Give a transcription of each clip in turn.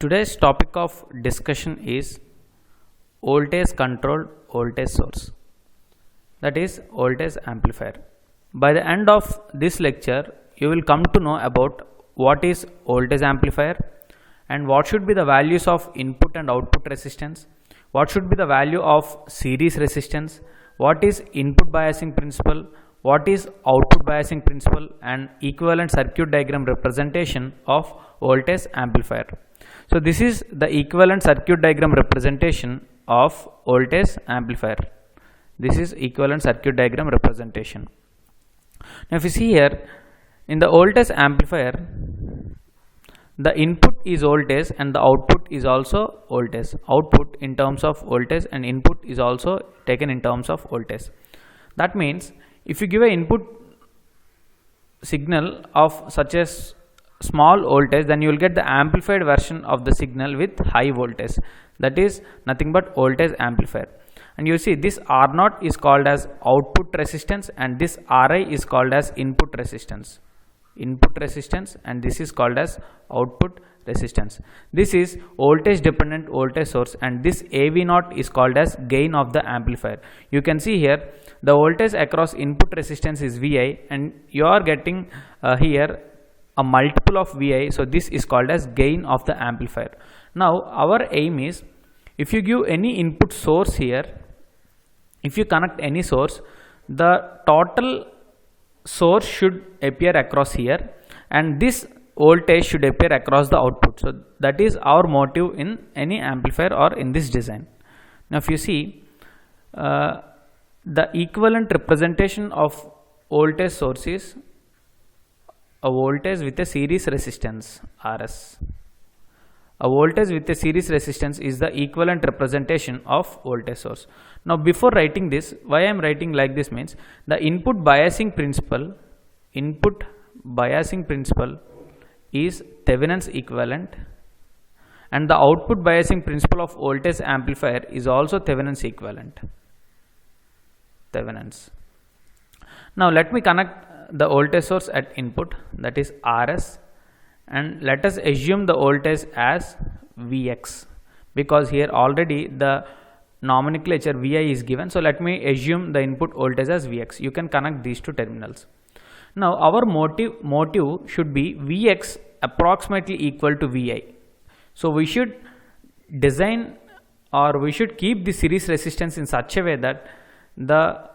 Today's topic of discussion is voltage controlled voltage source, that is voltage amplifier. By the end of this lecture, you will come to know about what is voltage amplifier and what should be the values of input and output resistance, what should be the value of series resistance, what is input biasing principle, what is output biasing principle, and equivalent circuit diagram representation of voltage amplifier. So this is the equivalent circuit diagram representation of voltage amplifier. This is equivalent circuit diagram representation. Now if you see here, in the voltage amplifier, the input is voltage and the output is also voltage. Output in terms of voltage and input is also taken in terms of voltage. That means if you give an input signal of such as small voltage, then you will get the amplified version of the signal with high voltage. That is nothing but voltage amplifier. And you see this R0 is called as output resistance and this Ri is called as input resistance. Input resistance, and this is called as output resistance. This is voltage dependent voltage source, and this AV0 is called as gain of the amplifier. You can see here the voltage across input resistance is Vi, and you are getting here a multiple of Vi, so this is called as gain of the amplifier. Now our aim is, if you give any input source here, if you connect any source, the total source should appear across here and this voltage should appear across the output. So that is our motive in any amplifier or in this design. Now if you see the equivalent representation of voltage source is a voltage with a series resistance Rs. A voltage with a series resistance is the equivalent representation of voltage source. Now before writing this, why I am writing like this means the input biasing principle is Thevenin's equivalent, and the output biasing principle of voltage amplifier is also Thevenin's equivalent. Thevenin's. Now let me connect the voltage source at input, that is Rs, and let us assume the voltage as Vx, because here already the nomenclature Vi is given. So let me assume the input voltage as Vx. You can connect these two terminals. Now our motive should be Vx approximately equal to Vi. So we should design, or we should keep the series resistance in such a way that the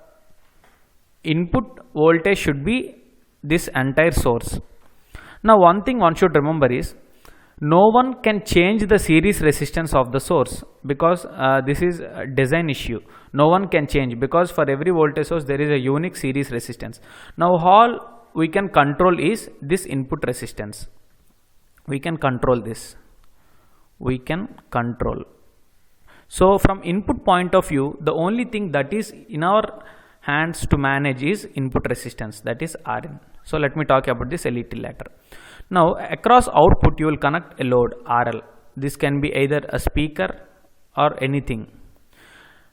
input voltage should be this entire source. Now one thing one should remember is, no one can change the series resistance of the source, because this is a design issue. No one can change, because for every voltage source there is a unique series resistance. Now all we can control is this input resistance. We can control this. We can control. So from input point of view, the only thing that is in our hands to manage is input resistance, that is Rin. So let me talk about this a little later. Now across output you will connect a load RL. This can be either a speaker or anything.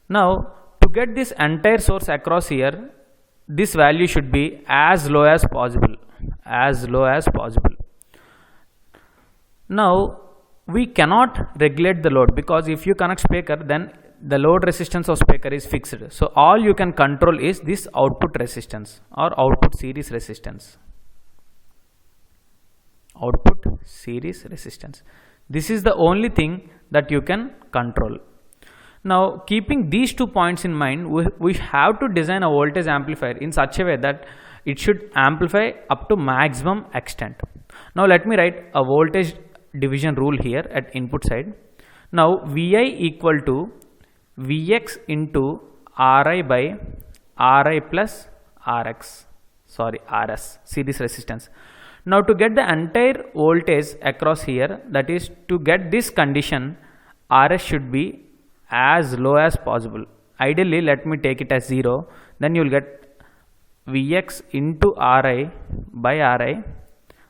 Now to get this entire source across here, this value should be as low as possible. As low as possible. Now we cannot regulate the load, because if you connect speaker, then the load resistance of speaker is fixed. So all you can control is this output resistance or output series resistance. Output series resistance. This is the only thing that you can control. Now keeping these 2 points in mind, we have to design a voltage amplifier in such a way that it should amplify up to maximum extent. Now let me write a voltage division rule here at input side. Now Vi equal to Vx into Ri by Ri plus Rx, Rs, series resistance. Now to get the entire voltage across here, that is to get this condition, Rs should be as low as possible. Ideally let me take it as 0, then you will get Vx into Ri by Ri.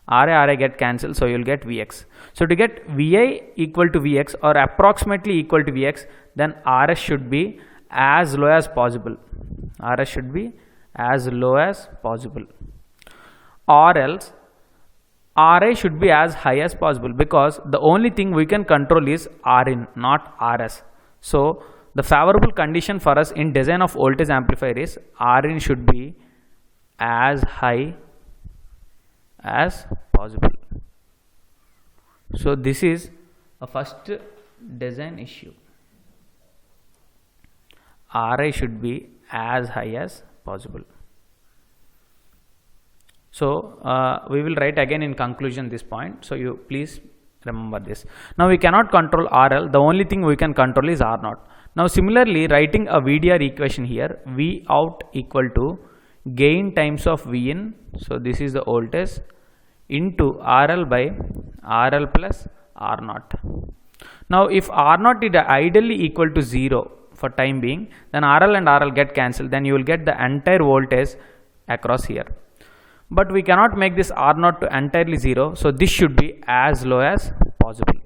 Ri get cancelled, so you will get Vx. So to get Vi equal to Vx or approximately equal to Vx, then Rs should be as low as possible. Rs should be as low as possible, or else Ri should be as high as possible, because the only thing we can control is Rin, not Rs. So the favorable condition for us in design of voltage amplifier is Rin should be as high as possible. So this is a first design issue. Ri should be as high as possible. So we will write again in conclusion this point. So you please remember this. Now we cannot control RL. The only thing we can control is R0. Now similarly, writing a VDR equation here, V out equal to gain times of V in. So this is the voltage into RL by RL plus R0. Now if R0 is ideally equal to 0 for time being, then RL and RL get cancelled. Then you will get the entire voltage across here. But we cannot make this R0 to entirely 0. So this should be as low as possible.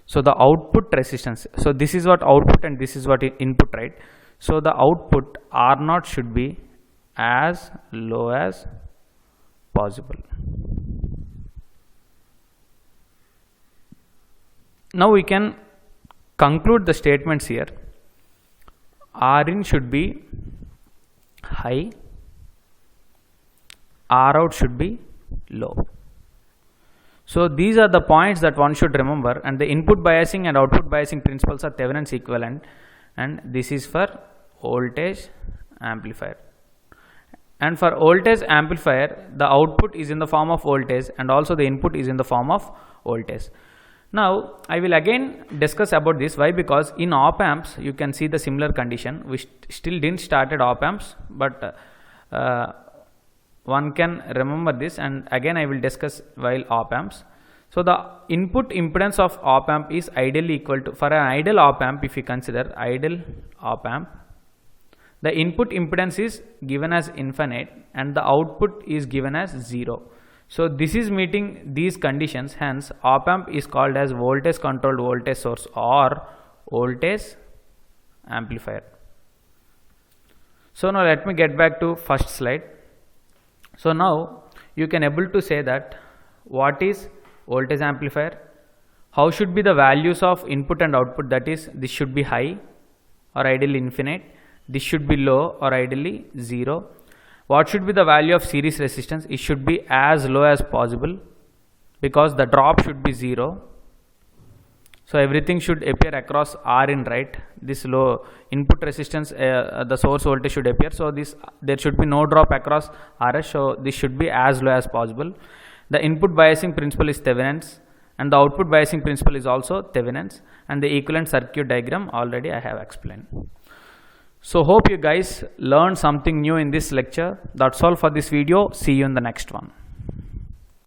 So the output resistance. So this is what output and this is what input, right? So the output R0 should be as low as possible. Now we can conclude the statements here. Rin should be high, Rout should be low. So these are the points that one should remember, and the input biasing and output biasing principles are Thevenin's equivalent, and this is for voltage amplifier. And for voltage amplifier, the output is in the form of voltage and also the input is in the form of voltage. Now I will again discuss about this. Why? Because in op amps you can see the similar condition. We still didn't started op amps, but one can remember this, and again I will discuss while op amps. So the input impedance of op amp is ideally equal to, for an ideal op amp, if you consider ideal op amp, the input impedance is given as infinite and the output is given as 0. So this is meeting these conditions, hence op amp is called as voltage controlled voltage source or voltage amplifier. So now let me get back to first slide. So now you can able to say that what is voltage amplifier, how should be the values of input and output, that is this should be high or ideally infinite, this should be low or ideally 0. What should be the value of series resistance? It should be as low as possible because the drop should be 0. So everything should appear across Rin, right? This low input resistance, the source voltage should appear. So this there should be no drop across Rs. So this should be as low as possible. The input biasing principle is Thevenin's and the output biasing principle is also Thevenin's, and the equivalent circuit diagram already I have explained. So hope you guys learned something new in this lecture. That's all for this video. See you in the next one.